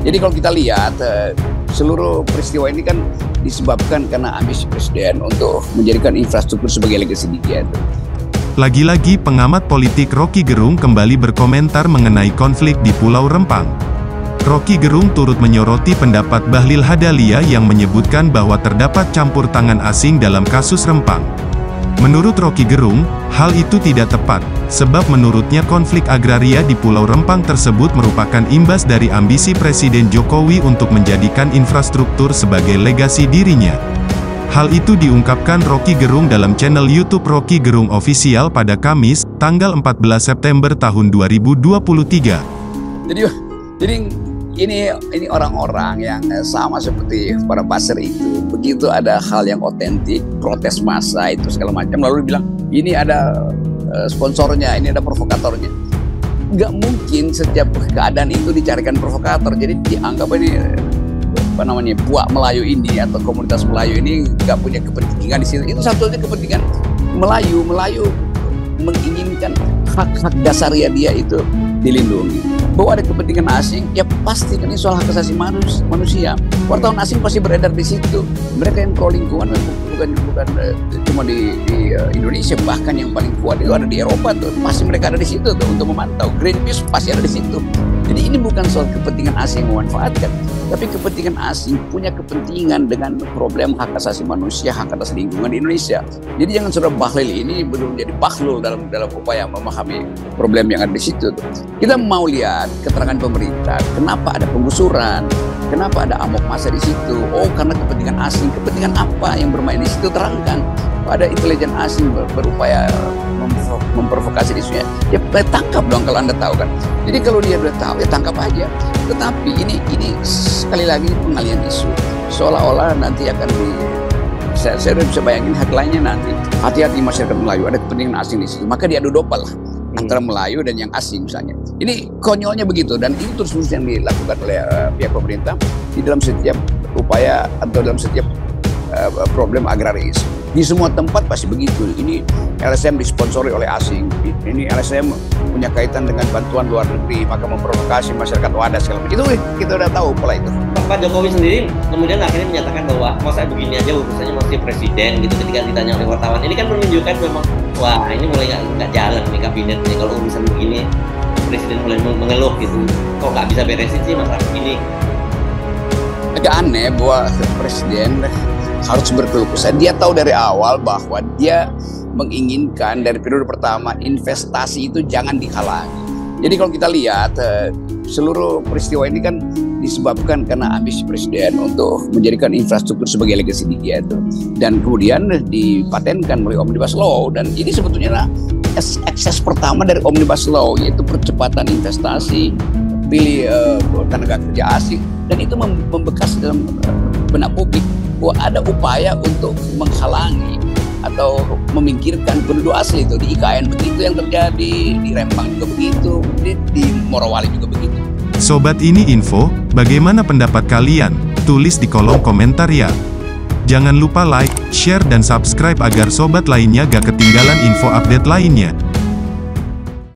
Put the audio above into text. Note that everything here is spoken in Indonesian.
Jadi kalau kita lihat seluruh peristiwa ini kan disebabkan karena ambisi presiden untuk menjadikan infrastruktur sebagai legasi dia. Lagi-lagi pengamat politik Rocky Gerung kembali berkomentar mengenai konflik di Pulau Rempang. Rocky Gerung turut menyoroti pendapat Bahlil Hadalia yang menyebutkan bahwa terdapat campur tangan asing dalam kasus Rempang. Menurut Rocky Gerung, hal itu tidak tepat, sebab menurutnya konflik agraria di Pulau Rempang tersebut merupakan imbas dari ambisi Presiden Jokowi untuk menjadikan infrastruktur sebagai legasi dirinya. Hal itu diungkapkan Rocky Gerung dalam channel YouTube Rocky Gerung Official pada Kamis, tanggal 14 September tahun 2023. Jadi ini orang-orang yang sama seperti para buzzer itu. Begitu ada hal yang otentik, protes massa itu segala macam, lalu bilang ini ada sponsornya, ini ada provokatornya. Nggak mungkin setiap keadaan itu dicarikan provokator. Jadi dianggap ini buak Melayu ini atau komunitas Melayu ini nggak punya kepentingan di situ. Itu satu-satunya kepentingan Melayu menginginkan hak-hak dasarnya dia itu dilindungi. Bahwa ada kepentingan asing, ya pasti kan ini soal hak asasi manusia. Wartawan asing pasti beredar di situ. Mereka yang pro lingkungan bukan cuma di Indonesia, bahkan yang paling kuat itu ada di Eropa tuh. Pasti mereka ada di situ tuh untuk memantau. Greenpeace pasti ada di situ. Jadi ini bukan soal kepentingan asing memanfaatkan, tapi kepentingan asing punya kepentingan dengan problem hak asasi manusia, hak atas lingkungan di Indonesia. Jadi jangan saudara Bahlil ini belum jadi bahlul dalam upaya memahami problem yang ada di situ tuh. Kita mau lihat keterangan pemerintah, kenapa ada penggusuran, kenapa ada amok massa di situ. Oh, karena kepentingan asing. Kepentingan apa yang bermain di situ? Terangkan. Ada intelijen asing berupaya memprovokasi isunya, ya tangkap dong kalau Anda tahu kan. Jadi kalau dia sudah tahu, ya tangkap aja. Tetapi ini sekali lagi pengalian isu, seolah-olah nanti akan saya sudah bisa bayangin headline-nya nanti, hati-hati masyarakat Melayu, ada kepentingan asing di situ, maka diadu domba lah antara Melayu dan yang asing misalnya. Ini konyolnya begitu, dan itu terus yang dilakukan oleh pihak pemerintah di dalam setiap upaya atau dalam setiap problem agraris. Di semua tempat pasti begitu. Ini LSM disponsori oleh asing. Ini LSM punya kaitan dengan bantuan luar negeri, maka memprovokasi masyarakat wadas segala macam. Itu kita udah tahu pola itu. Pak Jokowi sendiri kemudian akhirnya menyatakan bahwa masa begini aja urusannya masih presiden gitu ketika ditanya oleh wartawan. Ini kan menunjukkan memang wah ini mulai nggak jalan nih kabinetnya kalau urusan begini. Presiden mulai mengeluh gitu. Kok nggak bisa beresin sih masalah begini? Agak aneh bahwa presiden harus berkeluh kesah. Dia tahu dari awal bahwa dia menginginkan dari periode pertama investasi itu jangan dihalangi. Jadi kalau kita lihat seluruh peristiwa ini kan disebabkan karena ambisi presiden untuk menjadikan infrastruktur sebagai legasi dia itu, dan kemudian dipatenkan melalui Omnibus Law. Dan ini sebetulnya akses pertama dari Omnibus Law, yaitu percepatan investasi, pilih tenaga kerja asing, dan itu membekas dalam benak publik bahwa ada upaya untuk menghalangi atau memingkirkan penduduk asli itu. Di IKN begitu yang terjadi, di Rempang juga begitu, di Morowali juga begitu. Sobat Ini Info, bagaimana pendapat kalian? Tulis di kolom komentar ya. Jangan lupa like, share dan subscribe agar sobat lainnya gak ketinggalan info update lainnya.